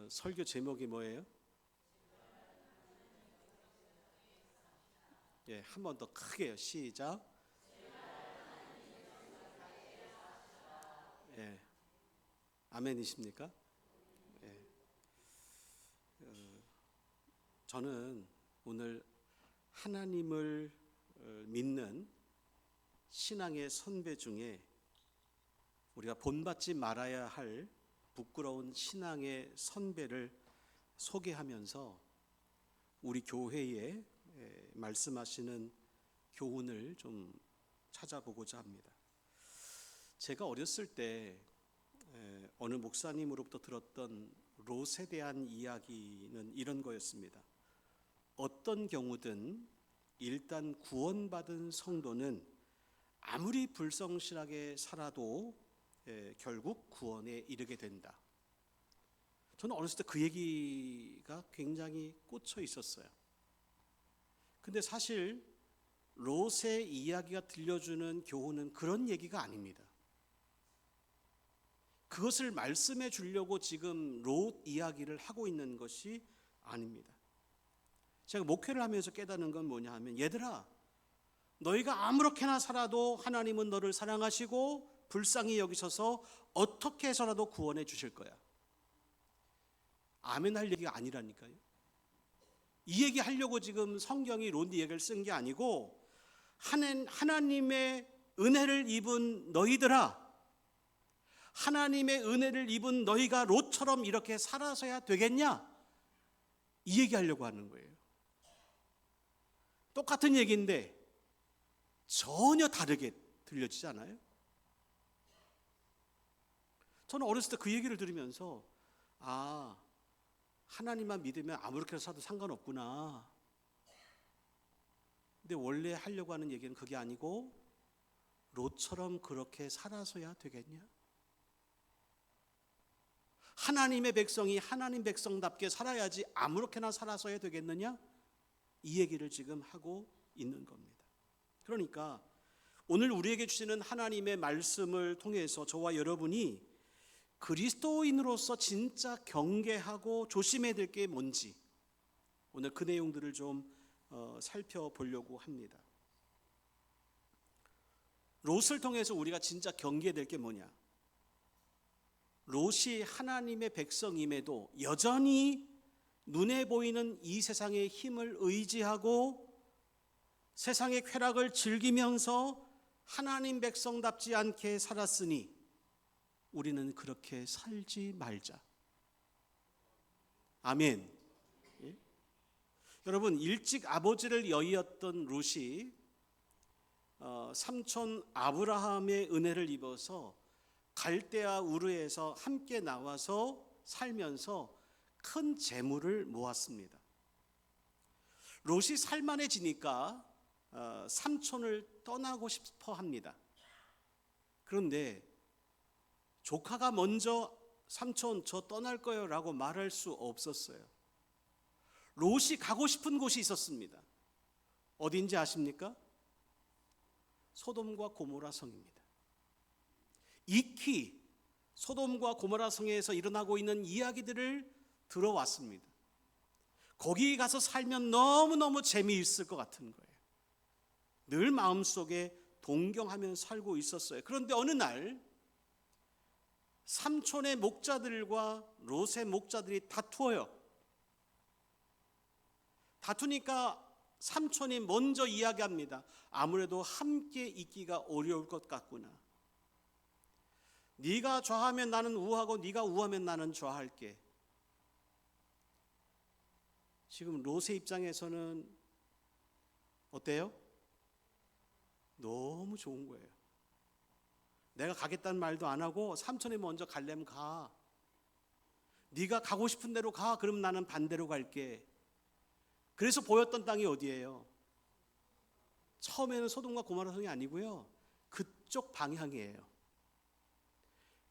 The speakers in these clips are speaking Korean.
설교 제목이 뭐예요? 예, 한 번 더 크게요. 시작. 예, 아멘이십니까? 예, 저는 오늘 하나님을 믿는 신앙의 선배 중에 우리가 본받지 말아야 할 부끄러운 신앙의 선배를 소개하면서 우리 교회에 말씀하시는 교훈을 좀 찾아보고자 합니다. 제가 어렸을 때 어느 목사님으로부터 들었던 롯에 대한 이야기는 이런 거였습니다. 어떤 경우든 일단 구원받은 성도는 아무리 불성실하게 살아도 결국 구원에 이르게 된다. 저는 어렸을 때 그 얘기가 굉장히 꽂혀 있었어요. 근데 사실 롯의 이야기가 들려주는 교훈은 그런 얘기가 아닙니다. 그것을 말씀해 주려고 지금 롯 이야기를 하고 있는 것이 아닙니다. 제가 목회를 하면서 깨닫는 건 뭐냐 하면, 얘들아, 너희가 아무렇게나 살아도 하나님은 너를 사랑하시고 불쌍히 여기셔서 어떻게 해서라도 구원해 주실 거야. 아멘 할 얘기가 아니라니까요. 이 얘기 하려고 지금 성경이 롯 얘기를 쓴 게 아니고, 하나님의 은혜를 입은 너희들아, 하나님의 은혜를 입은 너희가 롯처럼 이렇게 살아서야 되겠냐? 이 얘기 하려고 하는 거예요. 똑같은 얘기인데 전혀 다르게 들려지지 않아요? 저는 어렸을 때 그 얘기를 들으면서 하나님만 믿으면 아무렇게나 살아도 상관없구나. 근데 원래 하려고 하는 얘기는 그게 아니고, 롯처럼 그렇게 살아서야 되겠냐? 하나님의 백성이 하나님 백성답게 살아야지 아무렇게나 살아서야 되겠느냐? 이 얘기를 지금 하고 있는 겁니다. 그러니까 오늘 우리에게 주시는 하나님의 말씀을 통해서 저와 여러분이 그리스도인으로서 진짜 경계하고 조심해야 될 게 뭔지, 오늘 그 내용들을 좀 살펴보려고 합니다. 롯을 통해서 우리가 진짜 경계해야 될 게 뭐냐? 롯이 하나님의 백성임에도 여전히 눈에 보이는 이 세상의 힘을 의지하고 세상의 쾌락을 즐기면서 하나님 백성답지 않게 살았으니 우리는 그렇게 살지 말자. 아멘. 예? 여러분, 일찍 아버지를 여의었던 롯이 삼촌 아브라함의 은혜를 입어서 갈대아 우르에서 함께 나와서 살면서 큰 재물을 모았습니다. 롯이 살만해지니까 삼촌을 떠나고 싶어 합니다. 그런데 조카가 먼저 삼촌 저 떠날 거예요 라고 말할 수 없었어요. 롯이 가고 싶은 곳이 있었습니다. 어딘지 아십니까? 소돔과 고모라 성입니다. 익히 소돔과 고모라 성에서 일어나고 있는 이야기들을 들어왔습니다. 거기 가서 살면 너무너무 재미있을 것 같은 거예요. 늘 마음속에 동경하면서 살고 있었어요. 그런데 어느 날 삼촌의 목자들과 롯의 목자들이 다투어요. 다투니까 삼촌이 먼저 이야기합니다. 아무래도 함께 있기가 어려울 것 같구나. 네가 좌하면 나는 우하고 네가 우하면 나는 좌할게. 지금 롯의 입장에서는 어때요? 너무 좋은 거예요. 내가 가겠다는 말도 안 하고 삼촌이 먼저 가려면 가. 네가 가고 싶은 대로 가. 그럼 나는 반대로 갈게. 그래서 보였던 땅이 어디예요? 처음에는 소돔과 고모라 성이 아니고요, 그쪽 방향이에요.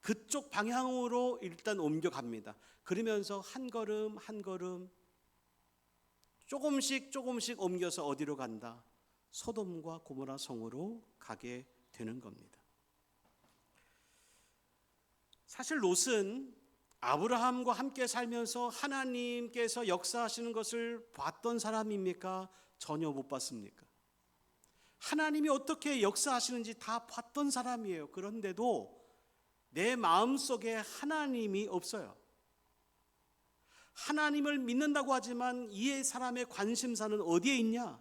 그쪽 방향으로 일단 옮겨갑니다. 그러면서 한 걸음 한 걸음 조금씩 옮겨서 어디로 간다? 소돔과 고모라 성으로 가게 되는 겁니다. 사실 롯은 아브라함과 함께 살면서 하나님께서 역사하시는 것을 봤던 사람입니까? 전혀 못 봤습니까? 하나님이 어떻게 역사하시는지 다 봤던 사람이에요. 그런데도 내 마음속에 하나님이 없어요. 하나님을 믿는다고 하지만 이 사람의 관심사는 어디에 있냐?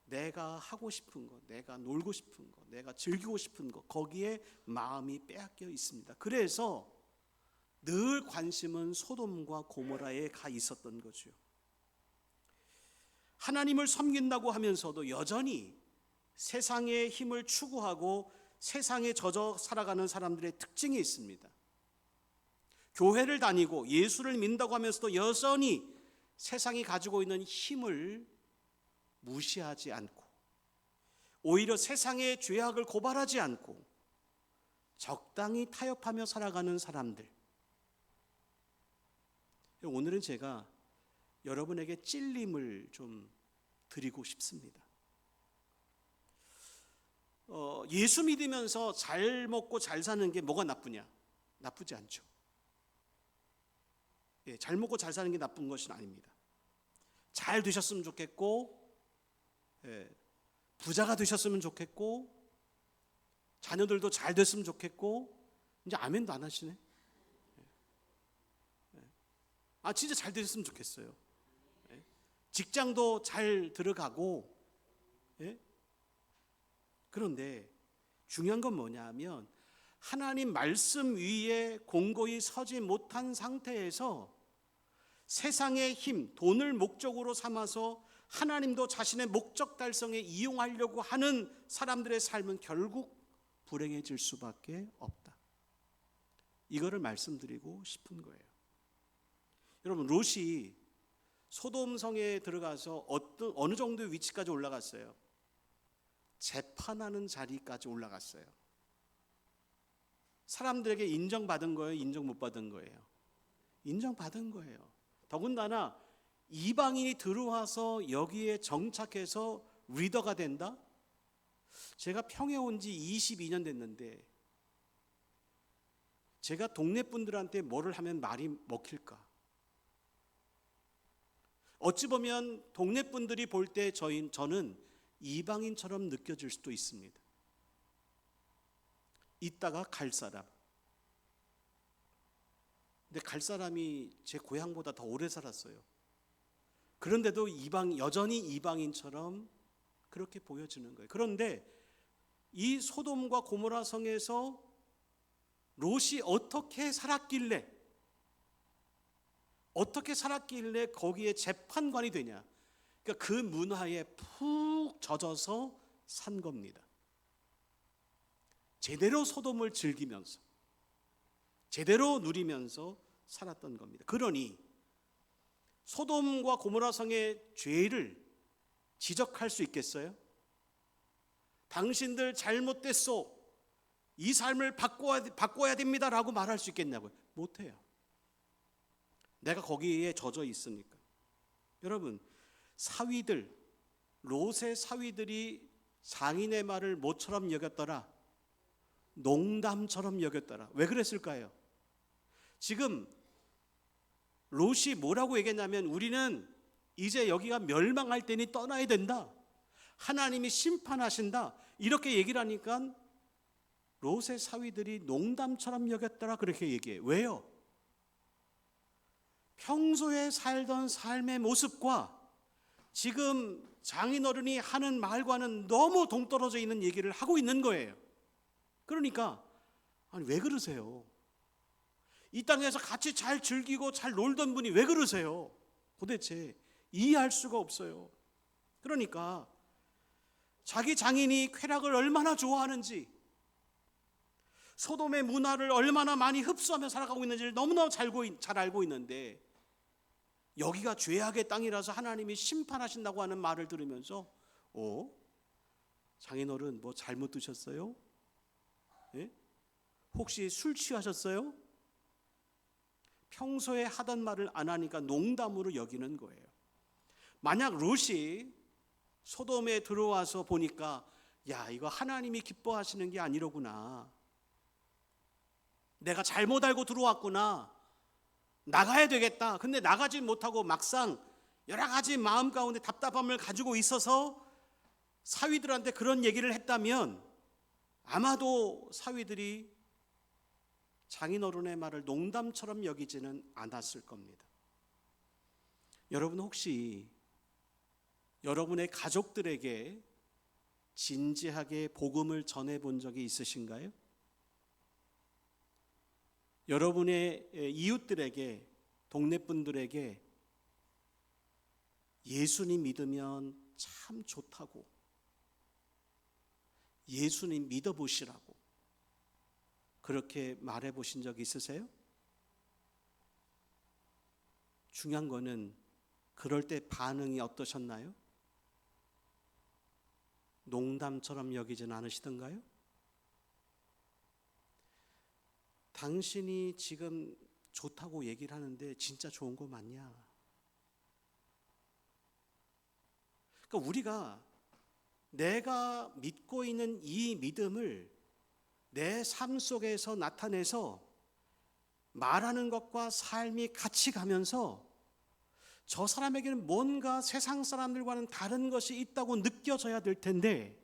내가 하고 싶은 것, 내가 놀고 싶은 것, 내가 즐기고 싶은 것, 거기에 마음이 빼앗겨 있습니다. 그래서 늘 관심은 소돔과 고모라에 가 있었던 거죠. 하나님을 섬긴다고 하면서도 여전히 세상의 힘을 추구하고 세상에 젖어 살아가는 사람들의 특징이 있습니다. 교회를 다니고 예수를 믿는다고 하면서도 여전히 세상이 가지고 있는 힘을 무시하지 않고 오히려 세상의 죄악을 고발하지 않고 적당히 타협하며 살아가는 사람들. 오늘은 제가 여러분에게 찔림을 좀 드리고 싶습니다. 예수 믿으면서 잘 먹고 잘 사는 게 뭐가 나쁘냐? 나쁘지 않죠. 잘 먹고 잘 사는 게 나쁜 것은 아닙니다. 잘 되셨으면 좋겠고, 부자가 되셨으면 좋겠고, 자녀들도 잘 됐으면 좋겠고. 이제 아멘도 안 하시네. 진짜 잘 되셨으면 좋겠어요. 직장도 잘 들어가고. 그런데 중요한 건 뭐냐면 하나님 말씀 위에 공고히 서지 못한 상태에서 세상의 힘, 돈을 목적으로 삼아서 하나님도 자신의 목적 달성에 이용하려고 하는 사람들의 삶은 결국 불행해질 수밖에 없다. 이거를 말씀드리고 싶은 거예요. 여러분, 롯이 소돔성에 들어가서 어느 정도의 위치까지 올라갔어요? 재판하는 자리까지 올라갔어요. 사람들에게 인정받은 거예요? 인정 못 받은 거예요? 인정받은 거예요. 더군다나 이방인이 들어와서 여기에 정착해서 리더가 된다? 제가 평에 온 지 22년 됐는데 제가 동네 분들한테 뭐를 하면 말이 먹힐까? 어찌 보면 동네 분들이 볼 때 저는 이방인처럼 느껴질 수도 있습니다. 이따가 갈 사람. 근데 갈 사람이 제 고향보다 더 오래 살았어요. 그런데도 여전히 이방인처럼 그렇게 보여지는 거예요. 그런데 이 소돔과 고모라 성에서 롯이 어떻게 살았길래 거기에 재판관이 되냐? 그러니까 그 문화에 푹 젖어서 산 겁니다. 제대로 소돔을 즐기면서 제대로 누리면서 살았던 겁니다. 그러니 소돔과 고모라 성의 죄를 지적할 수 있겠어요? 당신들 잘못됐소. 이 삶을 바꿔야 됩니다라고 말할 수 있겠냐고요? 못해요. 내가 거기에 젖어 있으니까. 여러분, 롯의 사위들이 상인의 말을 뭐처럼 여겼더라? 농담처럼 여겼더라. 왜 그랬을까요? 지금 롯이 뭐라고 얘기했냐면 우리는 이제 여기가 멸망할 때니 떠나야 된다. 하나님이 심판하신다. 이렇게 얘기를 하니까 롯의 사위들이 농담처럼 여겼더라 그렇게 얘기해요. 왜요? 평소에 살던 삶의 모습과 지금 장인어른이 하는 말과는 너무 동떨어져 있는 얘기를 하고 있는 거예요. 그러니까 왜 그러세요? 이 땅에서 같이 잘 즐기고 잘 놀던 분이 왜 그러세요? 도대체 이해할 수가 없어요. 그러니까 자기 장인이 쾌락을 얼마나 좋아하는지, 소돔의 문화를 얼마나 많이 흡수하며 살아가고 있는지를 너무나 잘 알고 있는데 여기가 죄악의 땅이라서 하나님이 심판하신다고 하는 말을 들으면서 장인어른 뭐 잘못 드셨어요? 예? 혹시 술 취하셨어요? 평소에 하던 말을 안 하니까 농담으로 여기는 거예요. 만약 롯이 소돔에 들어와서 보니까 이거 하나님이 기뻐하시는 게 아니로구나. 내가 잘못 알고 들어왔구나. 나가야 되겠다. 근데 나가지 못하고 막상 여러 가지 마음 가운데 답답함을 가지고 있어서 사위들한테 그런 얘기를 했다면 아마도 사위들이 장인어른의 말을 농담처럼 여기지는 않았을 겁니다. 여러분 혹시 여러분의 가족들에게 진지하게 복음을 전해본 적이 있으신가요? 여러분의 이웃들에게, 동네 분들에게 예수님 믿으면 참 좋다고, 예수님 믿어보시라고 그렇게 말해보신 적 있으세요? 중요한 거는 그럴 때 반응이 어떠셨나요? 농담처럼 여기진 않으시던가요? 당신이 지금 좋다고 얘기를 하는데 진짜 좋은 거 맞냐? 그러니까 우리가 내가 믿고 있는 이 믿음을 내 삶 속에서 나타내서 말하는 것과 삶이 같이 가면서 저 사람에게는 뭔가 세상 사람들과는 다른 것이 있다고 느껴져야 될 텐데,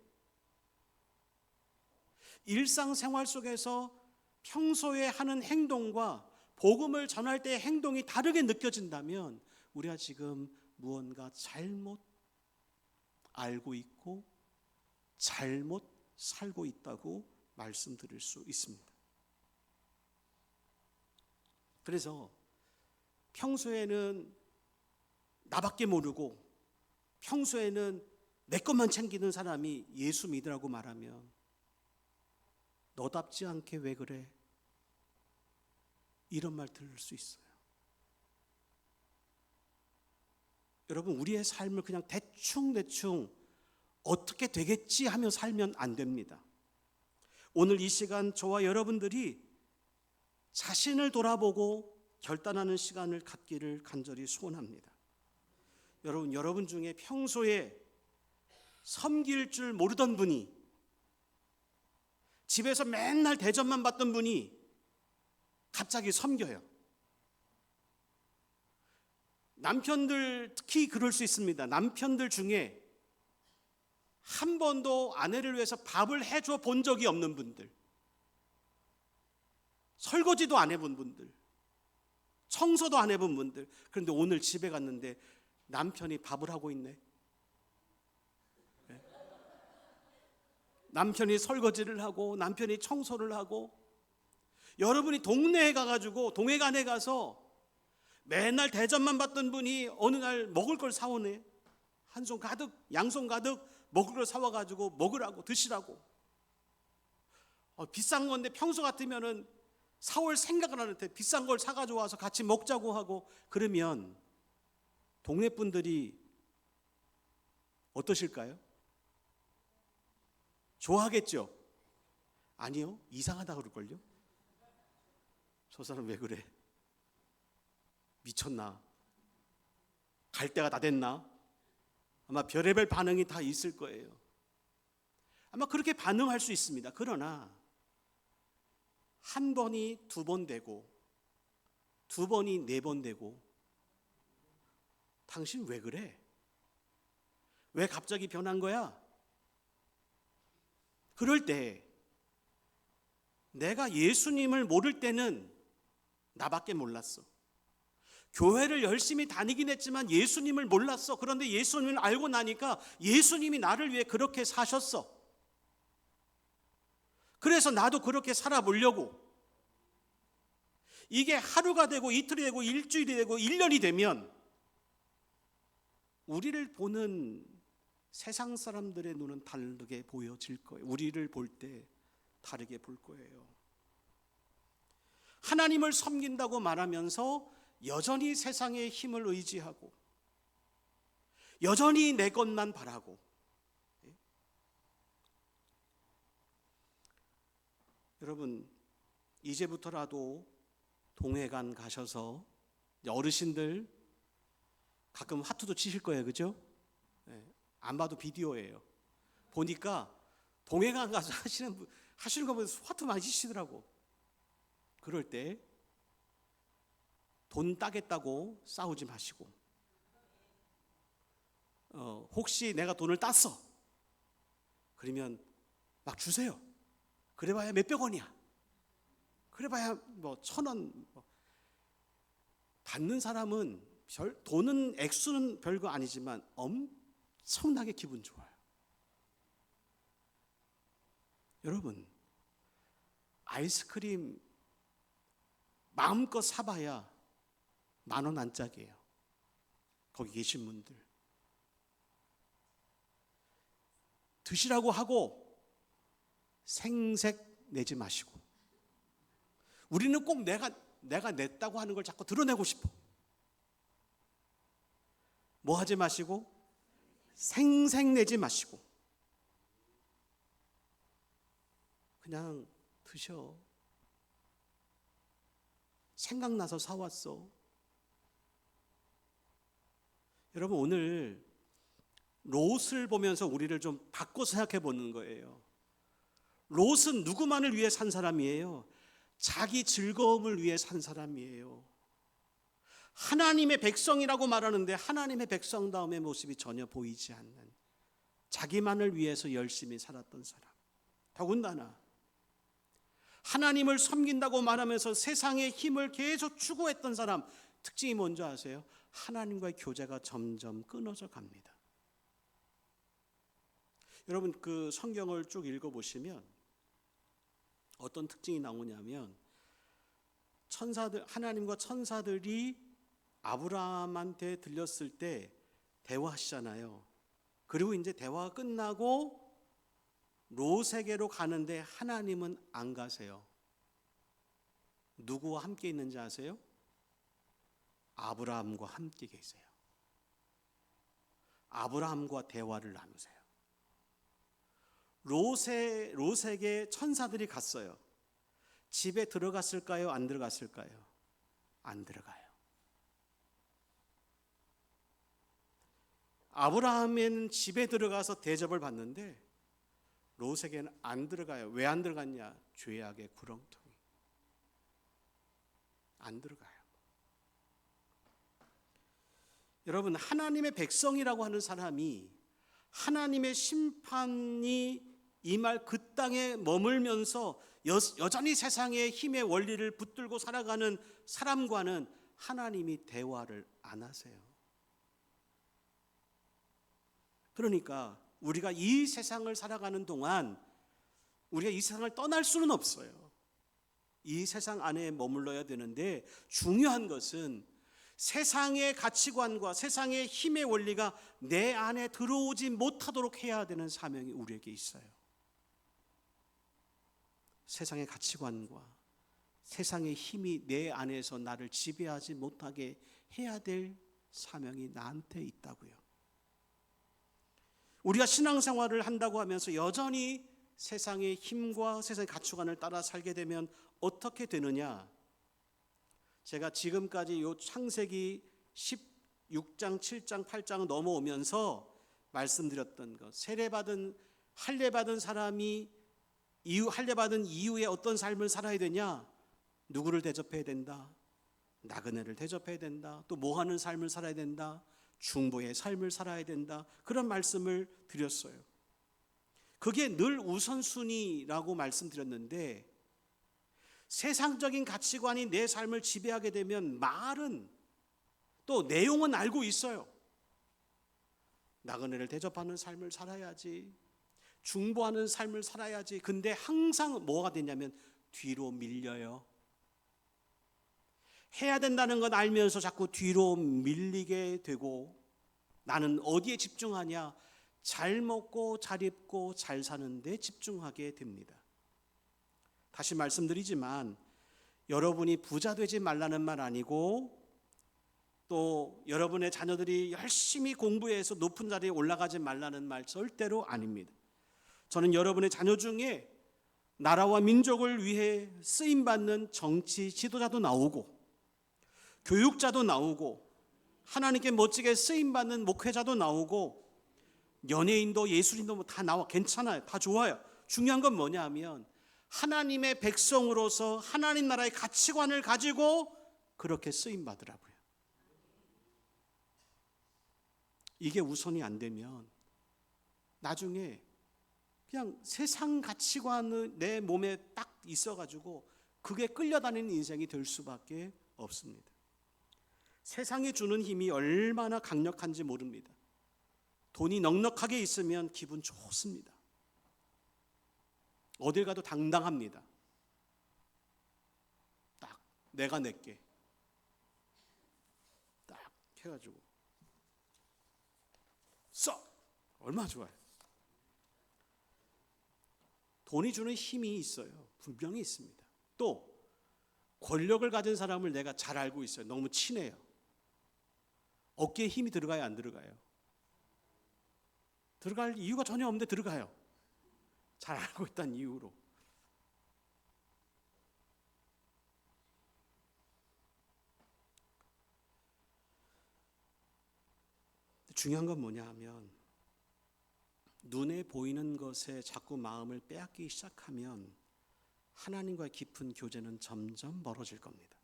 일상생활 속에서 평소에 하는 행동과 복음을 전할 때의 행동이 다르게 느껴진다면 우리가 지금 무언가 잘못 알고 있고 잘못 살고 있다고 말씀드릴 수 있습니다. 그래서 평소에는 나밖에 모르고 평소에는 내 것만 챙기는 사람이 예수 믿으라고 말하면 너답지 않게 왜 그래? 이런 말 들을 수 있어요. 여러분, 우리의 삶을 그냥 대충 어떻게 되겠지 하며 살면 안 됩니다. 오늘 이 시간 저와 여러분들이 자신을 돌아보고 결단하는 시간을 갖기를 간절히 소원합니다. 여러분 중에 평소에 섬길 줄 모르던 분이, 집에서 맨날 대접만 받던 분이 갑자기 섬겨요. 남편들 특히 그럴 수 있습니다. 남편들 중에 한 번도 아내를 위해서 밥을 해줘 본 적이 없는 분들, 설거지도 안 해본 분들, 청소도 안 해본 분들, 그런데 오늘 집에 갔는데 남편이 밥을 하고 있네. 남편이 설거지를 하고 남편이 청소를 하고, 여러분이 동네에 가가지고 동해관에 가서 맨날 대접만 받던 분이 어느 날 먹을 걸 사오네. 한 손 가득, 양손 가득 먹을 걸 사와가지고 먹으라고, 드시라고. 비싼 건데 평소 같으면은 사올 생각을 하는데 비싼 걸 사가지고 와서 같이 먹자고 하고, 그러면 동네 분들이 어떠실까요? 좋아하겠죠? 아니요, 이상하다 그럴걸요? 저 사람 왜 그래? 미쳤나? 갈 때가 다 됐나? 아마 별의별 반응이 다 있을 거예요. 아마 그렇게 반응할 수 있습니다. 그러나 한 번이 두 번 되고 두 번이 네 번 되고, 당신 왜 그래? 왜 갑자기 변한 거야? 그럴 때 내가 예수님을 모를 때는 나밖에 몰랐어. 교회를 열심히 다니긴 했지만 예수님을 몰랐어. 그런데 예수님을 알고 나니까 예수님이 나를 위해 그렇게 사셨어. 그래서 나도 그렇게 살아보려고. 이게 하루가 되고 이틀이 되고 일주일이 되고 1년이 되면 우리를 보는 세상 사람들의 눈은 다르게 보여질 거예요. 우리를 볼 때 다르게 볼 거예요. 하나님을 섬긴다고 말하면서 여전히 세상의 힘을 의지하고 여전히 내 것만 바라고, 여러분 이제부터라도 동해관 가셔서, 어르신들 가끔 화투도 치실 거예요, 그죠? 안 봐도 비디오예요. 보니까 동해관 가서 하시는 거 보면 화투 많이 치시더라고. 그럴 때 돈 따겠다고 싸우지 마시고, 혹시 내가 돈을 땄어 그러면 막 주세요. 그래봐야 몇백 원이야. 그래봐야 뭐 1,000원. 받는 사람은 돈은 액수는 별거 아니지만 엄청나게 기분 좋아요. 여러분, 아이스크림 마음껏 사봐야 10,000원 안짝이에요. 거기 계신 분들 드시라고 하고 생색 내지 마시고, 우리는 꼭 내가 냈다고 하는 걸 자꾸 드러내고 싶어. 뭐 하지 마시고 생색 내지 마시고 그냥 드셔. 생각나서 사왔어. 여러분, 오늘 롯을 보면서 우리를 좀 바꿔 생각해 보는 거예요. 롯은 누구만을 위해 산 사람이에요? 자기 즐거움을 위해 산 사람이에요. 하나님의 백성이라고 말하는데 하나님의 백성다움의 모습이 전혀 보이지 않는, 자기만을 위해서 열심히 살았던 사람. 더군다나 하나님을 섬긴다고 말하면서 세상의 힘을 계속 추구했던 사람, 특징이 뭔지 아세요? 하나님과의 교제가 점점 끊어져 갑니다. 여러분, 그 성경을 쭉 읽어보시면 어떤 특징이 나오냐면, 하나님과 천사들이 아브라함한테 들렸을 때 대화하시잖아요. 그리고 이제 대화가 끝나고 롯에게로 가는데 하나님은 안 가세요. 누구와 함께 있는지 아세요? 아브라함과 함께 계세요. 아브라함과 대화를 나누세요. 롯에게 천사들이 갔어요. 집에 들어갔을까요? 안 들어갔을까요? 안 들어가요. 아브라함은 집에 들어가서 대접을 받는데 롯에게는 안 들어가요. 왜 안 들어갔냐? 죄악의 구렁텅이. 안 들어가요. 여러분, 하나님의 백성이라고 하는 사람이 하나님의 심판이 임할 그 땅에 머물면서 여전히 세상의 힘의 원리를 붙들고 살아가는 사람과는 하나님이 대화를 안 하세요. 그러니까 우리가 이 세상을 살아가는 동안 우리가 이 세상을 떠날 수는 없어요. 이 세상 안에 머물러야 되는데, 중요한 것은 세상의 가치관과 세상의 힘의 원리가 내 안에 들어오지 못하도록 해야 되는 사명이 우리에게 있어요. 세상의 가치관과 세상의 힘이 내 안에서 나를 지배하지 못하게 해야 될 사명이 나한테 있다고요. 우리가 신앙생활을 한다고 하면서 여전히 세상의 힘과 세상의 가치관을 따라 살게 되면 어떻게 되느냐? 제가 지금까지 요 창세기 16장, 7장, 8장 넘어오면서 말씀드렸던 것, 할례받은 사람이 할례받은 이후에 어떤 삶을 살아야 되냐? 누구를 대접해야 된다? 나그네를 대접해야 된다. 또 뭐 하는 삶을 살아야 된다? 중보의 삶을 살아야 된다. 그런 말씀을 드렸어요. 그게 늘 우선순위라고 말씀드렸는데, 세상적인 가치관이 내 삶을 지배하게 되면 말은, 또 내용은 알고 있어요. 나그네를 대접하는 삶을 살아야지, 중보하는 삶을 살아야지. 근데 항상 뭐가 되냐면 뒤로 밀려요. 해야 된다는 건 알면서 자꾸 뒤로 밀리게 되고, 나는 어디에 집중하냐? 잘 먹고 잘 입고 잘 사는 데 집중하게 됩니다. 다시 말씀드리지만, 여러분이 부자 되지 말라는 말 아니고, 또 여러분의 자녀들이 열심히 공부해서 높은 자리에 올라가지 말라는 말 절대로 아닙니다. 저는 여러분의 자녀 중에 나라와 민족을 위해 쓰임받는 정치 지도자도 나오고, 교육자도 나오고, 하나님께 멋지게 쓰임받는 목회자도 나오고, 연예인도 예술인도 다 나와. 괜찮아요. 다 좋아요. 중요한 건 뭐냐 하면 하나님의 백성으로서 하나님 나라의 가치관을 가지고 그렇게 쓰임 받으라고요. 이게 우선이 안 되면 나중에 그냥 세상 가치관을 내 몸에 딱 있어가지고 그게 끌려다니는 인생이 될 수밖에 없습니다. 세상이 주는 힘이 얼마나 강력한지 모릅니다. 돈이 넉넉하게 있으면 기분 좋습니다. 어딜 가도 당당합니다. 딱 내가 내게 딱 해가지고 써! 얼마나 좋아요. 돈이 주는 힘이 있어요. 분명히 있습니다. 또 권력을 가진 사람을 내가 잘 알고 있어요. 너무 친해요. 어깨에 힘이 들어가요, 안 들어가요? 들어갈 이유가 전혀 없는데 들어가요. 잘 알고 있다는 이유로. 중요한 건 뭐냐 하면 눈에 보이는 것에 자꾸 마음을 빼앗기 시작하면 하나님과의 깊은 교제는 점점 멀어질 겁니다.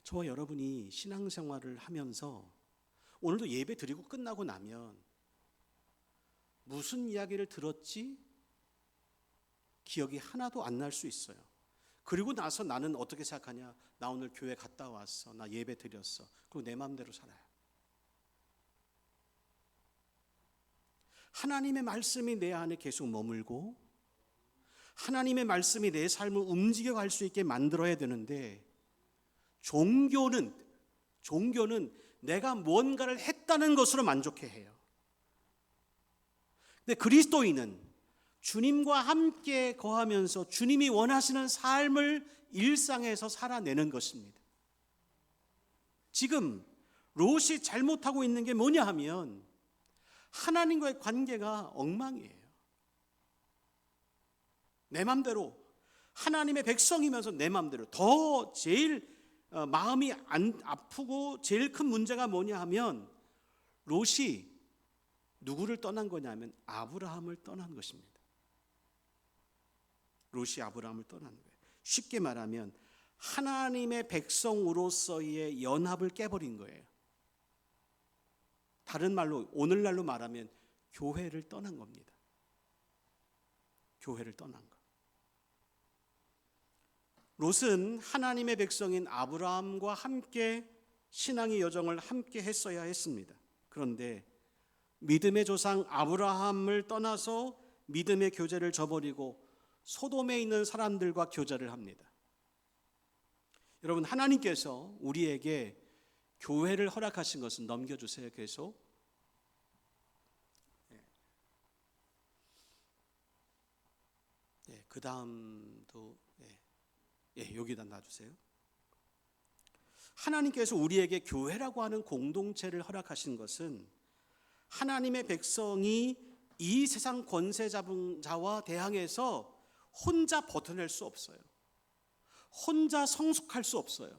저와 여러분이 신앙생활을 하면서 오늘도 예배 드리고 끝나고 나면 무슨 이야기를 들었지? 기억이 하나도 안 날 수 있어요. 그리고 나서 나는 어떻게 생각하냐? 나 오늘 교회 갔다 왔어. 나 예배 드렸어. 그리고 내 마음대로 살아요. 하나님의 말씀이 내 안에 계속 머물고 하나님의 말씀이 내 삶을 움직여갈 수 있게 만들어야 되는데 종교는 내가 뭔가를 했다는 것으로 만족해 해요. 근데 그리스도인은 주님과 함께 거하면서 주님이 원하시는 삶을 일상에서 살아내는 것입니다. 지금 롯이 잘못하고 있는 게 뭐냐 하면 하나님과의 관계가 엉망이에요. 내 맘대로 하나님의 백성이면서 내 맘대로 더 제일 마음이 아프고 제일 큰 문제가 뭐냐 하면 롯이 누구를 떠난 거냐면 아브라함을 떠난 것입니다. 롯이 아브라함을 떠난 거예요. 쉽게 말하면 하나님의 백성으로서의 연합을 깨버린 거예요. 다른 말로 오늘날로 말하면 교회를 떠난 겁니다. 교회를 떠난 거. 롯은 하나님의 백성인 아브라함과 함께 신앙의 여정을 함께 했어야 했습니다. 그런데 믿음의 조상 아브라함을 떠나서 믿음의 교제를 저버리고 소돔에 있는 사람들과 교제를 합니다. 여러분, 하나님께서 우리에게 교회를 허락하신 것은 넘겨주세요. 계속. 그 다음도 여기다 놔주세요. 하나님께서 우리에게 교회라고 하는 공동체를 허락하신 것은 하나님의 백성이 이 세상 권세 잡은 자와 대항해서 혼자 버텨낼 수 없어요. 혼자 성숙할 수 없어요.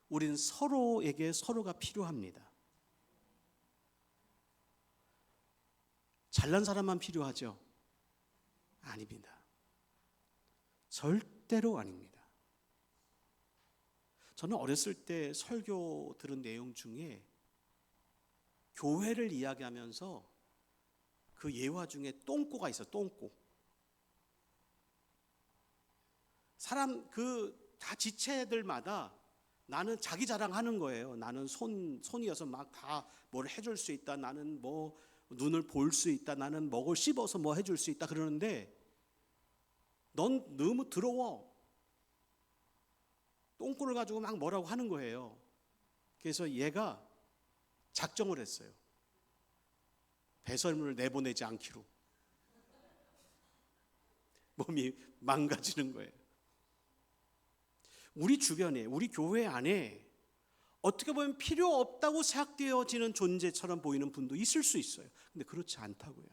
우린 서로에게 서로가 필요합니다. 잘난 사람만 필요하죠? 아닙니다. 절대로 아닙니다. 저는 어렸을 때 설교 들은 내용 중에 교회를 이야기하면서 그 예화 중에 똥꼬가 있어요. 똥꼬. 사람 다 지체들마다 나는 자기 자랑하는 거예요. 나는 손이어서 막 다 뭘 해줄 수 있다. 나는 뭐 눈을 볼 수 있다. 나는 먹을 씹어서 뭐 해줄 수 있다. 그러는데 넌 너무 더러워. 똥꼬를 가지고 막 뭐라고 하는 거예요. 그래서 얘가 작정을 했어요. 배설물을 내보내지 않기로. 몸이 망가지는 거예요. 우리 주변에, 우리 교회 안에 어떻게 보면 필요 없다고 생각되어지는 존재처럼 보이는 분도 있을 수 있어요. 근데 그렇지 않다고요.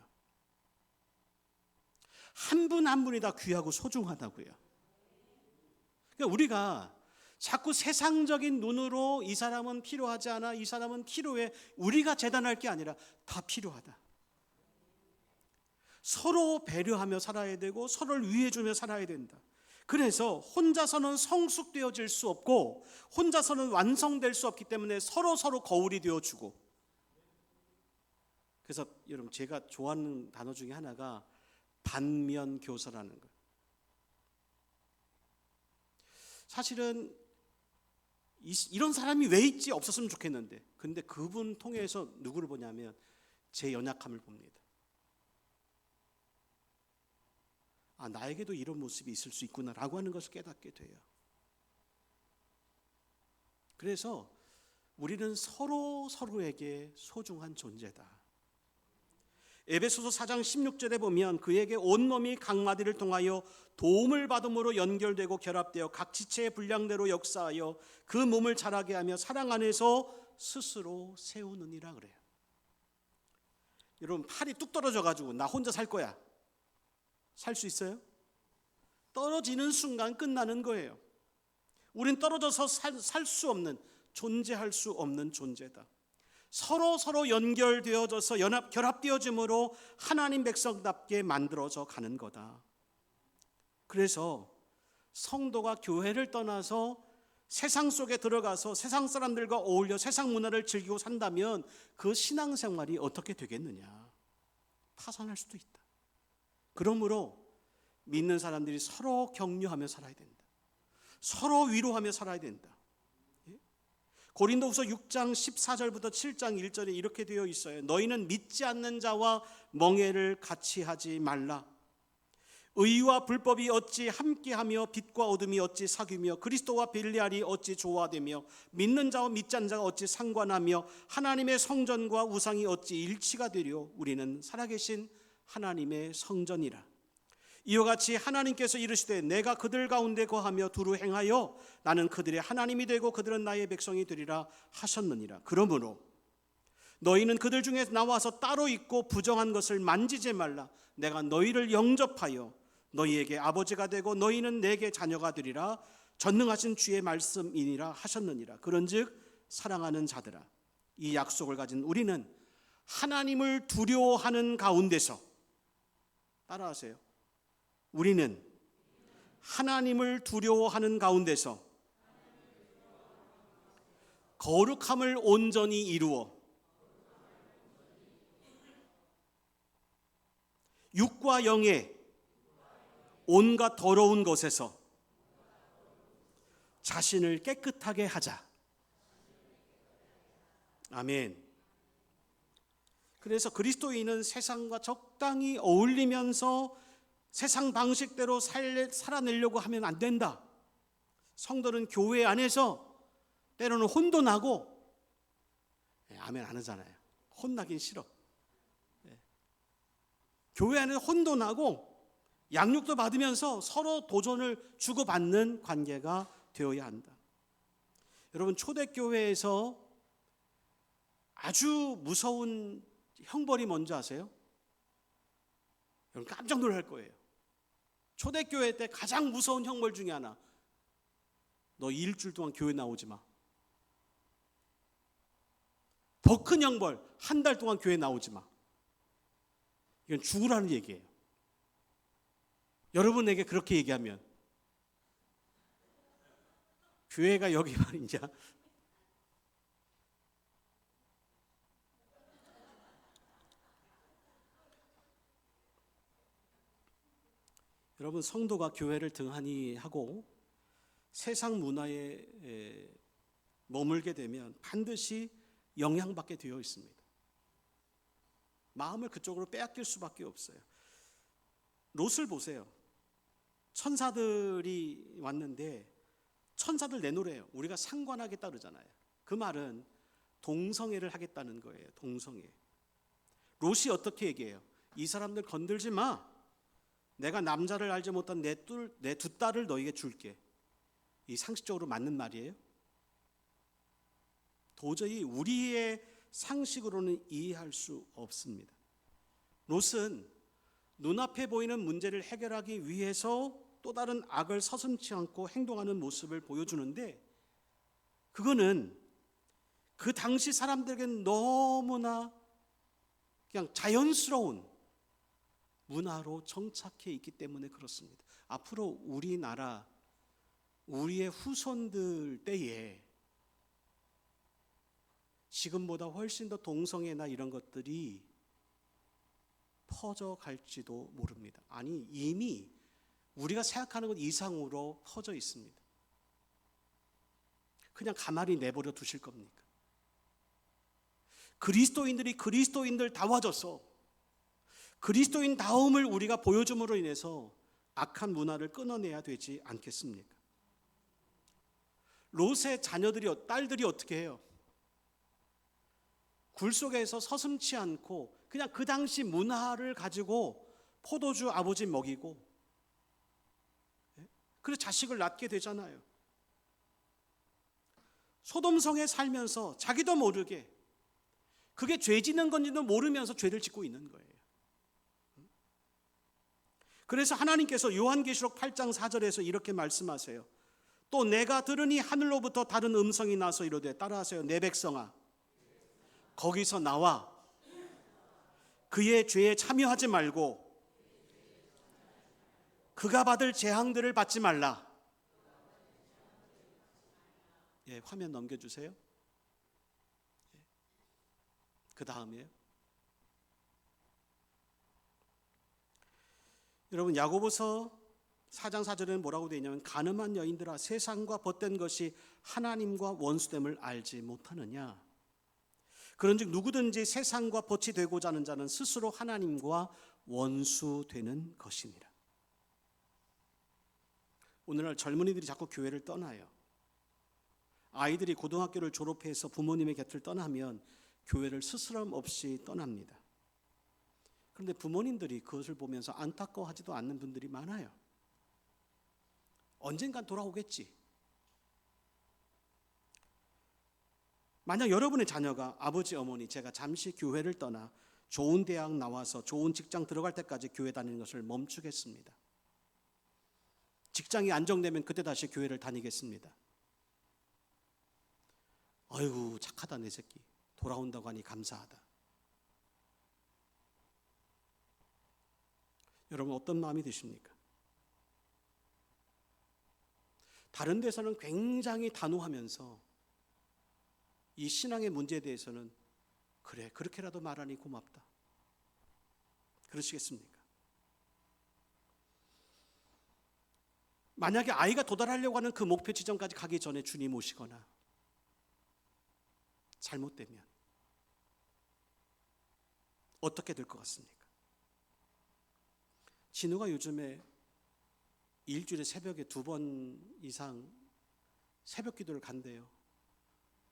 한 분 한 분이 다 귀하고 소중하다고요. 그러니까 우리가 자꾸 세상적인 눈으로 이 사람은 필요하지 않아, 이 사람은 필요해, 우리가 재단할 게 아니라 다 필요하다. 서로 배려하며 살아야 되고 서로를 위해주며 살아야 된다. 그래서 혼자서는 성숙되어질 수 없고 혼자서는 완성될 수 없기 때문에 서로 거울이 되어주고. 그래서 여러분, 제가 좋아하는 단어 중에 하나가 반면교사라는 거예요. 사실은 이런 사람이 왜 있지? 없었으면 좋겠는데, 근데 그분 통해서 누구를 보냐면 제 연약함을 봅니다. 아, 나에게도 이런 모습이 있을 수 있구나라고 하는 것을 깨닫게 돼요. 그래서 우리는 서로에게 소중한 존재다. 에베소서 4장 16절에 보면 그에게 온몸이 각마디를 통하여 도움을 받음으로 연결되고 결합되어 각 지체의 분량대로 역사하여 그 몸을 자라게 하며 사랑 안에서 스스로 세우느니라 그래요. 여러분, 팔이 뚝 떨어져 가지고 나 혼자 살 거야, 살 수 있어요? 떨어지는 순간 끝나는 거예요. 우린 떨어져서 살 수 없는, 존재할 수 없는 존재다. 서로 연결되어져서 결합되어짐으로 하나님 백성답게 만들어져 가는 거다. 그래서 성도가 교회를 떠나서 세상 속에 들어가서 세상 사람들과 어울려 세상 문화를 즐기고 산다면 그 신앙생활이 어떻게 되겠느냐? 파산할 수도 있다. 그러므로 믿는 사람들이 서로 격려하며 살아야 된다. 서로 위로하며 살아야 된다. 고린도후서 6장 14절부터 7장 1절에 이렇게 되어 있어요. 너희는 믿지 않는 자와 멍에를 같이 하지 말라. 의와 불법이 어찌 함께하며 빛과 어둠이 어찌 사귀며 그리스도와 벨리알이 어찌 조화되며 믿는 자와 믿지 않는 자가 어찌 상관하며 하나님의 성전과 우상이 어찌 일치가 되려. 우리는 살아계신 하나님의 성전이라. 이와 같이 하나님께서 이르시되 내가 그들 가운데 거하며 두루 행하여 나는 그들의 하나님이 되고 그들은 나의 백성이 되리라 하셨느니라. 그러므로 너희는 그들 중에 나와서 따로 있고 부정한 것을 만지지 말라. 내가 너희를 영접하여 너희에게 아버지가 되고 너희는 내게 자녀가 되리라. 전능하신 주의 말씀이니라 하셨느니라. 그런즉 사랑하는 자들아, 이 약속을 가진 우리는 하나님을 두려워하는 가운데서, 따라하세요, 우리는 하나님을 두려워하는 가운데서 거룩함을 온전히 이루어 육과 영의 온갖 더러운 것에서 자신을 깨끗하게 하자. 아멘. 그래서 그리스도인은 세상과 적당히 어울리면서 세상 방식대로 살아내려고 하면 안 된다. 성도는 교회 안에서 때로는 혼도 나고, 아멘 안 하잖아요. 혼나긴 싫어. 교회 안에서 혼도 나고 양육도 받으면서 서로 도전을 주고받는 관계가 되어야 한다. 여러분, 초대교회에서 아주 무서운 형벌이 뭔지 아세요? 여러분 깜짝 놀랄 거예요. 초대교회 때 가장 무서운 형벌 중에 하나, 너 일주일 동안 교회 나오지 마. 더 큰 형벌, 한 달 동안 교회 나오지 마. 이건 죽으라는 얘기예요. 여러분에게 그렇게 얘기하면 교회가 여기 말이냐? 여러분, 성도가 교회를 등한히 하고 세상 문화에 머물게 되면 반드시 영향받게 되어 있습니다. 마음을 그쪽으로 빼앗길 수밖에 없어요. 롯을 보세요. 천사들이 왔는데 천사들 내놓으래요. 우리가 상관하겠다 그러잖아요. 그 말은 동성애를 하겠다는 거예요. 동성애. 롯이 어떻게 얘기해요? 이 사람들 건들지 마. 내가 남자를 알지 못한 내 두 딸을 너에게 줄게. 이 상식적으로 맞는 말이에요? 도저히 우리의 상식으로는 이해할 수 없습니다. 롯은 눈앞에 보이는 문제를 해결하기 위해서 또 다른 악을 서슴지 않고 행동하는 모습을 보여주는데, 그거는 그 당시 사람들에게는 너무나 그냥 자연스러운 문화로 정착해 있기 때문에 그렇습니다. 앞으로 우리나라, 우리의 후손들 때에 지금보다 훨씬 더 동성애나 이런 것들이 퍼져갈지도 모릅니다. 아니, 이미 우리가 생각하는 것 이상으로 퍼져 있습니다. 그냥 가만히 내버려 두실 겁니까? 그리스도인들이 그리스도인들 다워져서 그리스도인 다움을 우리가 보여줌으로 인해서 악한 문화를 끊어내야 되지 않겠습니까? 롯의 자녀들이, 딸들이 어떻게 해요? 굴 속에서 서슴지 않고 그냥 그 당시 문화를 가지고 포도주 아버지 먹이고, 그래서 자식을 낳게 되잖아요. 소돔성에 살면서 자기도 모르게 그게 죄 짓는 건지도 모르면서 죄를 짓고 있는 거예요. 그래서 하나님께서 요한계시록 8장 4절에서 이렇게 말씀하세요. 또 내가 들으니 하늘로부터 다른 음성이 나서 이르되, 따라하세요. 내 백성아, 거기서 나와 그의 죄에 참여하지 말고 그가 받을 재앙들을 받지 말라. 예, 화면 넘겨주세요. 그 다음이에요. 여러분, 야고보서 4장 4절에는 뭐라고 되어 있냐면, 간음한 여인들아, 세상과 벗된 것이 하나님과 원수됨을 알지 못하느냐. 그런즉 누구든지 세상과 벗이 되고자 하는 자는 스스로 하나님과 원수되는 것이니라. 오늘날 젊은이들이 자꾸 교회를 떠나요. 아이들이 고등학교를 졸업해서 부모님의 곁을 떠나면 교회를 스스럼 없이 떠납니다. 그런데 부모님들이 그것을 보면서 안타까워하지도 않는 분들이 많아요. 언젠간 돌아오겠지. 만약 여러분의 자녀가, 아버지, 어머니, 제가 잠시 교회를 떠나 좋은 대학 나와서 좋은 직장 들어갈 때까지 교회 다니는 것을 멈추겠습니다. 직장이 안정되면 그때 다시 교회를 다니겠습니다. 아이고, 착하다 내 새끼. 돌아온다고 하니 감사하다. 여러분, 어떤 마음이 드십니까? 다른 데서는 굉장히 단호하면서 이 신앙의 문제에 대해서는 그래, 그렇게라도 말하니 고맙다. 그러시겠습니까? 만약에 아이가 도달하려고 하는 그 목표 지점까지 가기 전에 주님 오시거나 잘못되면 어떻게 될 것 같습니까? 진우가 요즘에 일주일에 새벽에 2번 이상 새벽 기도를 간대요.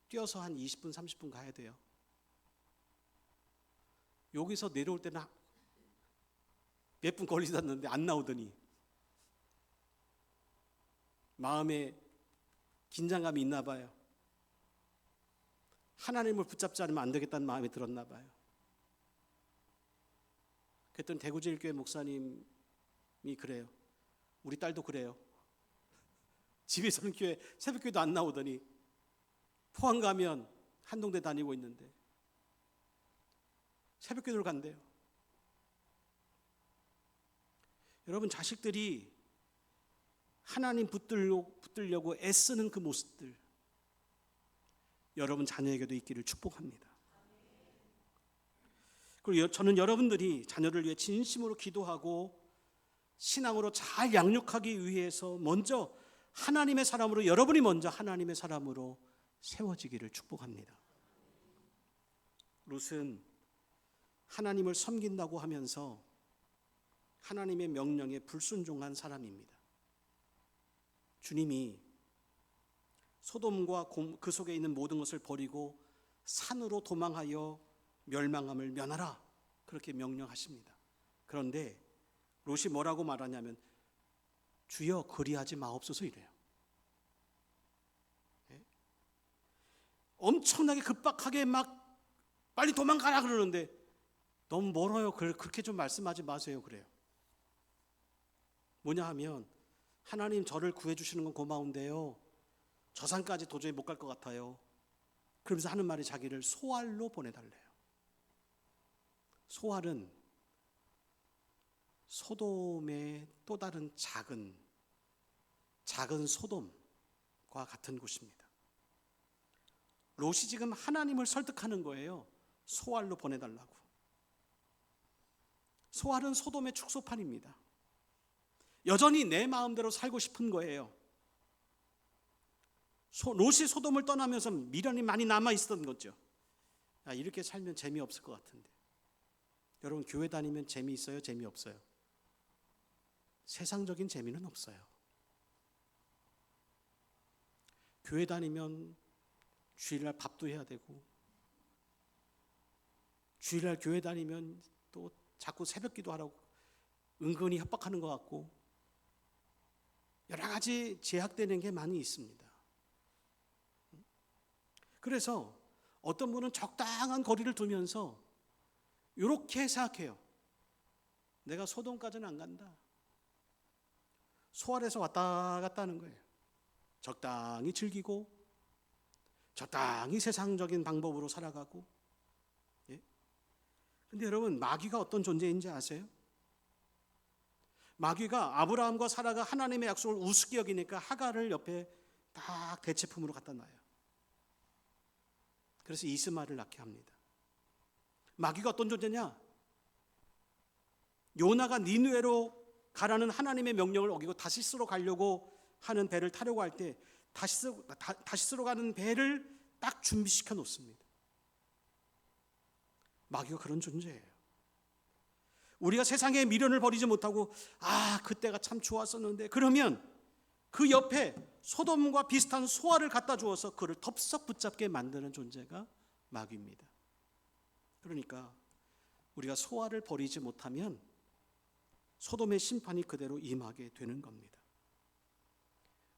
뛰어서 한 20분 30분 가야 돼요. 여기서 내려올 때는 몇 분 걸리셨는데 안 나오더니 마음에 긴장감이 있나 봐요. 하나님을 붙잡지 않으면 안 되겠다는 마음이 들었나 봐요. 그랬더니 대구제일교회 목사님이 그래요. 우리 딸도 그래요. 집에서는 교회 새벽기도 안 나오더니 포항 가면 한동대 다니고 있는데 새벽기도를 간대요. 여러분, 자식들이 하나님 붙들려고 애쓰는 그 모습들, 여러분 자녀에게도 있기를 축복합니다. 그리고 저는 여러분들이 자녀를 위해 진심으로 기도하고 신앙으로 잘 양육하기 위해서 먼저 하나님의 사람으로, 여러분이 먼저 하나님의 사람으로 세워지기를 축복합니다. 롯은 하나님을 섬긴다고 하면서 하나님의 명령에 불순종한 사람입니다. 주님이 소돔과 그 속에 있는 모든 것을 버리고 산으로 도망하여 멸망함을 면하라, 그렇게 명령하십니다. 그런데 롯이 뭐라고 말하냐면, 주여 그리하지 마옵소서 이래요. 네? 엄청나게 급박하게 막 빨리 도망가라 그러는데, 너무 멀어요, 그렇게 좀 말씀하지 마세요 그래요. 뭐냐 하면, 하나님 저를 구해주시는 건 고마운데요, 저 산까지 도저히 못 갈 것 같아요. 그러면서 하는 말이 자기를 소알로 보내달래요. 소알은 소돔의 또 다른 작은 소돔과 같은 곳입니다. 롯이 지금 하나님을 설득하는 거예요. 소알로 보내달라고. 소알은 소돔의 축소판입니다. 여전히 내 마음대로 살고 싶은 거예요. 롯이 소돔을 떠나면서 미련이 많이 남아있었던 거죠. 이렇게 살면 재미없을 것 같은데. 여러분, 교회 다니면 재미있어요? 재미없어요? 세상적인 재미는 없어요. 교회 다니면 주일날 밥도 해야 되고, 주일날 교회 다니면 또 자꾸 새벽기도 하라고 은근히 협박하는 것 같고, 여러 가지 제약되는 게 많이 있습니다. 그래서 어떤 분은 적당한 거리를 두면서 이렇게 생각해요. 내가 소돔까지는 안 간다. 소알에서 왔다 갔다 하는 거예요. 적당히 즐기고 적당히 세상적인 방법으로 살아가고. 근데 여러분, 마귀가 어떤 존재인지 아세요? 마귀가 아브라함과 사라가 하나님의 약속을 우습게 여기니까 하갈을 옆에 딱 대체품으로 갖다 놔요. 그래서 이스마엘을 낳게 합니다. 마귀가 어떤 존재냐? 요나가 니느웨로 가라는 하나님의 명령을 어기고 다시스로 가려고 하는 배를 타려고 할 때 다시스로 가는 배를 딱 준비시켜 놓습니다. 마귀가 그런 존재예요. 우리가 세상에 미련을 버리지 못하고 그때가 참 좋았었는데, 그러면 그 옆에 소돔과 비슷한 소알을 갖다 주어서 그를 덥석 붙잡게 만드는 존재가 마귀입니다. 그러니까 우리가 소알을 버리지 못하면 소돔의 심판이 그대로 임하게 되는 겁니다.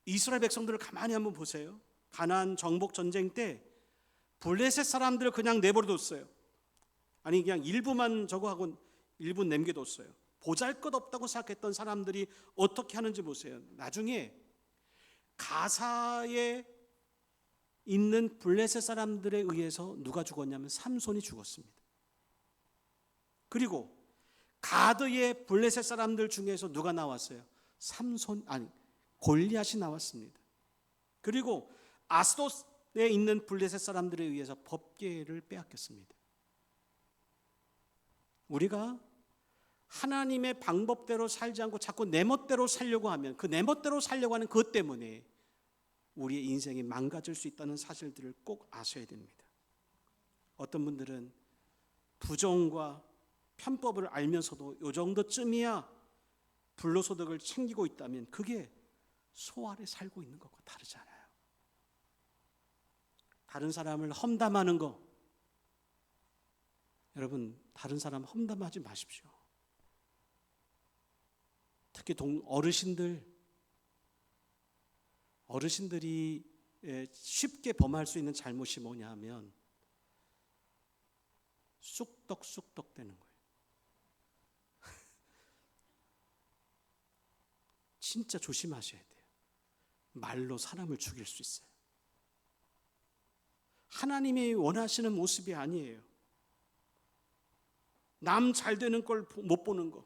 이스라엘 백성들을 가만히 한번 보세요. 가나안 정복 전쟁 때 블레셋 사람들을 그냥 내버려뒀어요. 아니, 그냥 일부만 저거 하고 일부 남겨뒀어요. 보잘것없다고 생각했던 사람들이 어떻게 하는지 보세요. 나중에 가사에 있는 블레셋 사람들에 의해서 누가 죽었냐면 삼손이 죽었습니다. 그리고 가드의 블레셋 사람들 중에서 누가 나왔어요? 골리앗이 나왔습니다. 그리고 아스돗에 있는 블레셋 사람들에 의해서 법궤를 빼앗겼습니다. 우리가 하나님의 방법대로 살지 않고 자꾸 내 멋대로 살려고 하면, 그 내 멋대로 살려고 하는 그것 때문에 우리의 인생이 망가질 수 있다는 사실들을 꼭 아셔야 됩니다. 어떤 분들은 부정과 편법을 알면서도 이 정도쯤이야 불로소득을 챙기고 있다면 그게 소알에 살고 있는 것과 다르지 않아요. 다른 사람을 험담하는 거, 여러분, 다른 사람 험담하지 마십시오. 특히 어르신들이 쉽게 범할 수 있는 잘못이 뭐냐 하면 쑥덕쑥덕 되는 거예요. 진짜 조심하셔야 돼요. 말로 사람을 죽일 수 있어요. 하나님이 원하시는 모습이 아니에요. 남 잘 되는 걸 못 보는 거,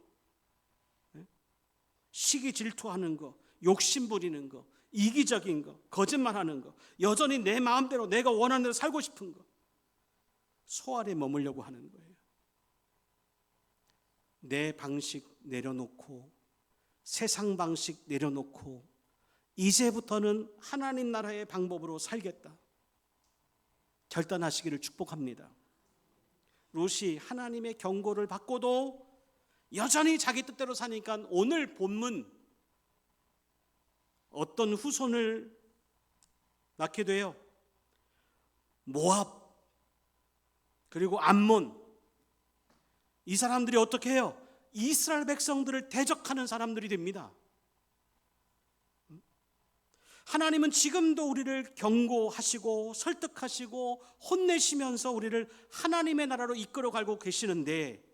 시기 질투하는 거, 욕심 부리는 거, 이기적인 거, 거짓말하는 거, 여전히 내 마음대로 내가 원하는 대로 살고 싶은 거, 소알에 머물려고 하는 거예요. 내 방식 내려놓고 세상 방식 내려놓고 이제부터는 하나님 나라의 방법으로 살겠다 결단하시기를 축복합니다. 롯이 하나님의 경고를 받고도 여전히 자기 뜻대로 사니까 오늘 본문 어떤 후손을 낳게 돼요? 모압, 그리고 암몬. 이 사람들이 어떻게 해요? 이스라엘 백성들을 대적하는 사람들이 됩니다. 하나님은 지금도 우리를 경고하시고 설득하시고 혼내시면서 우리를 하나님의 나라로 이끌어가고 계시는데,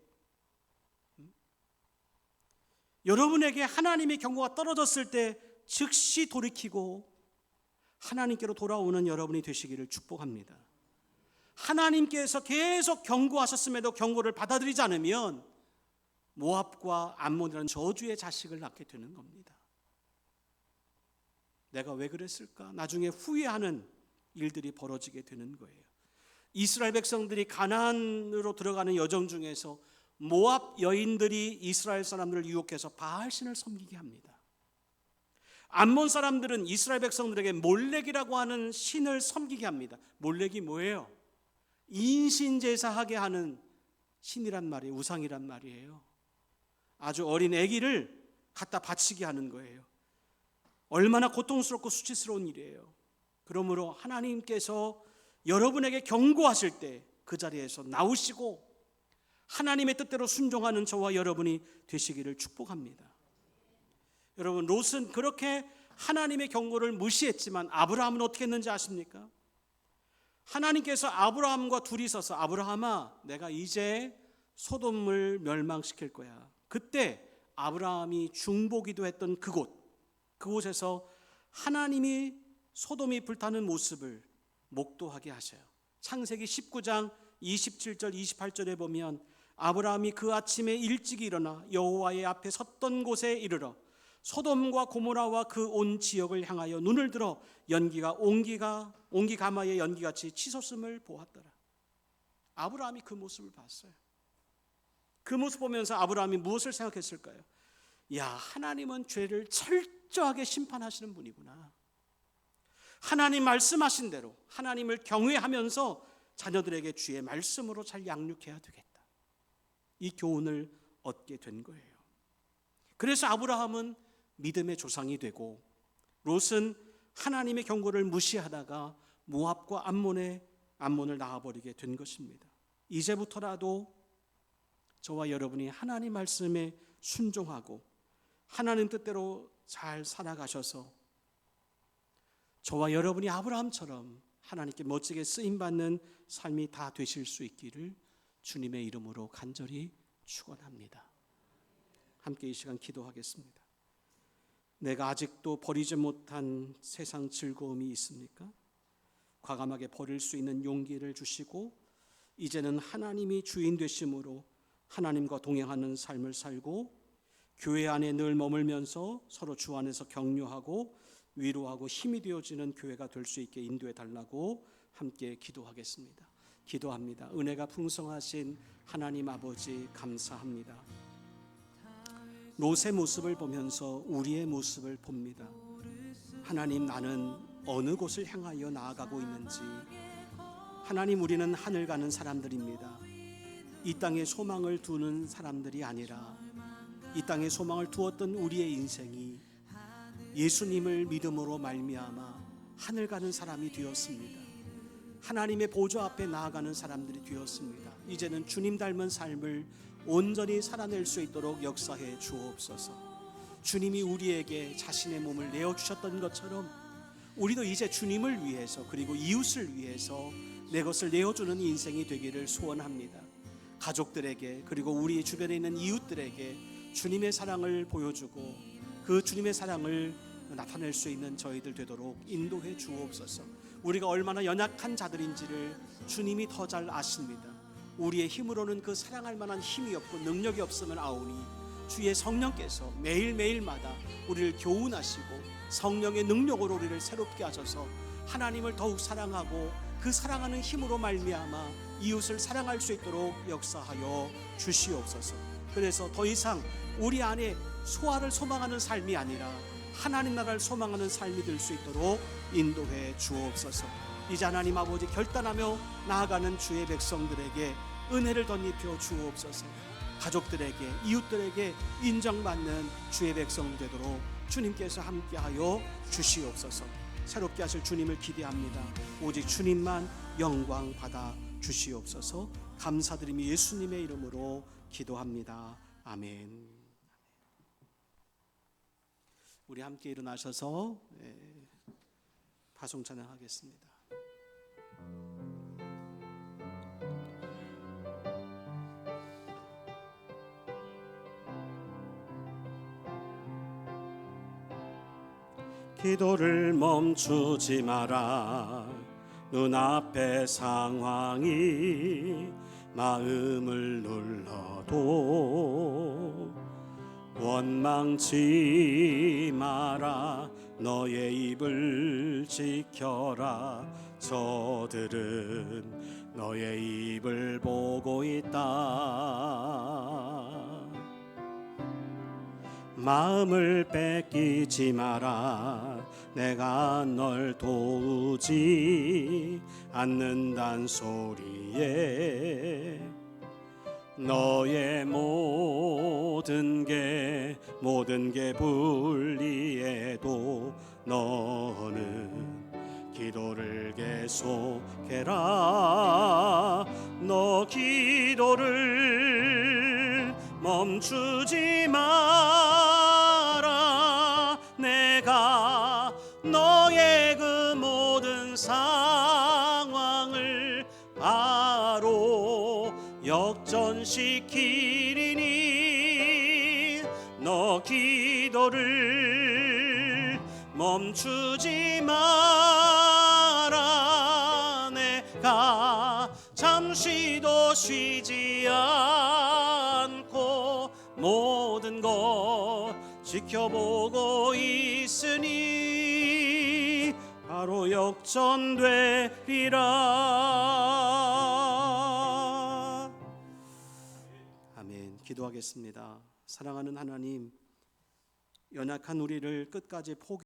여러분에게 하나님의 경고가 떨어졌을 때 즉시 돌이키고 하나님께로 돌아오는 여러분이 되시기를 축복합니다. 하나님께서 계속 경고하셨음에도 경고를 받아들이지 않으면 모압과 암몬이라는 저주의 자식을 낳게 되는 겁니다. 내가 왜 그랬을까? 나중에 후회하는 일들이 벌어지게 되는 거예요. 이스라엘 백성들이 가나안으로 들어가는 여정 중에서 모압 여인들이 이스라엘 사람들을 유혹해서 바알신을 섬기게 합니다. 암몬 사람들은 이스라엘 백성들에게 몰렉이라고 하는 신을 섬기게 합니다. 몰렉이 뭐예요? 인신제사하게 하는 신이란 말이에요. 우상이란 말이에요. 아주 어린 아기를 갖다 바치게 하는 거예요. 얼마나 고통스럽고 수치스러운 일이에요. 그러므로 하나님께서 여러분에게 경고하실 때 그 자리에서 나오시고 하나님의 뜻대로 순종하는 저와 여러분이 되시기를 축복합니다. 여러분, 롯은 그렇게 하나님의 경고를 무시했지만 아브라함은 어떻게 했는지 아십니까? 하나님께서 아브라함과 둘이 서서 아브라함아, 내가 이제 소돔을 멸망시킬 거야. 그때 아브라함이 중보기도했던 그곳에서 하나님이 소돔이 불타는 모습을 목도하게 하셔요. 창세기 19장 27절 28절에 보면 아브라함이 그 아침에 일찍 일어나 여호와의 앞에 섰던 곳에 이르러 소돔과 고모라와 그 온 지역을 향하여 눈을 들어 연기가 옹기 가마의 연기같이 치솟음을 보았더라. 아브라함이 그 모습을 봤어요. 그 모습 보면서 아브라함이 무엇을 생각했을까요? 야, 하나님은 죄를 철저하게 심판하시는 분이구나. 하나님 말씀하신 대로 하나님을 경외하면서 자녀들에게 주의 말씀으로 잘 양육해야 되겠다. 이 교훈을 얻게 된 거예요. 그래서 아브라함은 믿음의 조상이 되고 롯은 하나님의 경고를 무시하다가 모압과 암몬을 낳아버리게 된 것입니다. 이제부터라도 저와 여러분이 하나님 말씀에 순종하고 하나님 뜻대로 잘 살아가셔서 저와 여러분이 아브라함처럼 하나님께 멋지게 쓰임받는 삶이 다 되실 수 있기를 주님의 이름으로 간절히 축원합니다. 함께 이 시간 기도하겠습니다. 내가 아직도 버리지 못한 세상 즐거움이 있습니까? 과감하게 버릴 수 있는 용기를 주시고 이제는 하나님이 주인 되심으로 하나님과 동행하는 삶을 살고 교회 안에 늘 머물면서 서로 주 안에서 격려하고 위로하고 힘이 되어지는 교회가 될 수 있게 인도해 달라고 함께 기도하겠습니다. 기도합니다. 은혜가 풍성하신 하나님 아버지, 감사합니다. 롯의 모습을 보면서 우리의 모습을 봅니다. 하나님, 나는 어느 곳을 향하여 나아가고 있는지. 하나님, 우리는 하늘 가는 사람들입니다. 이 땅에 소망을 두는 사람들이 아니라 이 땅에 소망을 두었던 우리의 인생이 예수님을 믿음으로 말미암아 하늘 가는 사람이 되었습니다. 하나님의 보좌 앞에 나아가는 사람들이 되었습니다. 이제는 주님 닮은 삶을 온전히 살아낼 수 있도록 역사해 주옵소서. 주님이 우리에게 자신의 몸을 내어주셨던 것처럼 우리도 이제 주님을 위해서 그리고 이웃을 위해서 내 것을 내어주는 인생이 되기를 소원합니다. 가족들에게 그리고 우리 주변에 있는 이웃들에게 주님의 사랑을 보여주고 그 주님의 사랑을 나타낼 수 있는 저희들 되도록 인도해 주옵소서. 우리가 얼마나 연약한 자들인지를 주님이 더 잘 아십니다. 우리의 힘으로는 그 사랑할 만한 힘이 없고 능력이 없음을 아오니 주의 성령께서 매일매일마다 우리를 교훈하시고 성령의 능력으로 우리를 새롭게 하셔서 하나님을 더욱 사랑하고 그 사랑하는 힘으로 말미암아 이웃을 사랑할 수 있도록 역사하여 주시옵소서. 그래서 더 이상 우리 안에 소화를 소망하는 삶이 아니라 하나님 나라를 소망하는 삶이 될 수 있도록 인도해 주옵소서. 이제 하나님 아버지, 결단하며 나아가는 주의 백성들에게 은혜를 덧입혀 주옵소서. 가족들에게 이웃들에게 인정받는 주의 백성 되도록 주님께서 함께하여 주시옵소서. 새롭게 하실 주님을 기대합니다. 오직 주님만 영광 받아 주시옵소서. 감사드리며 예수님의 이름으로 기도합니다. 아멘. 우리 함께 일어나셔서 파송 찬양하겠습니다. 기도를 멈추지 마라. 눈앞의 상황이 마음을 눌러도 원망치 마라. 너의 입을 지켜라. 저들은 너의 입을 보고 있다. 마음을 뺏기지 마라. 내가 널 도우지 않는단 소리에 너의 모든 게 불리해도 너는 기도를 계속해라. 너 기도를 멈추지 마라. 내가 너의 그 모든 상황을 바로 역전시키리니 너 기도를 멈추지 마라. 내가 잠시도 쉬지 않고 모든 것 지켜보고 있으니 바로 역전되리라. 아멘. 기도하겠습니다. 사랑하는 하나님, 연약한 우리를 끝까지 포기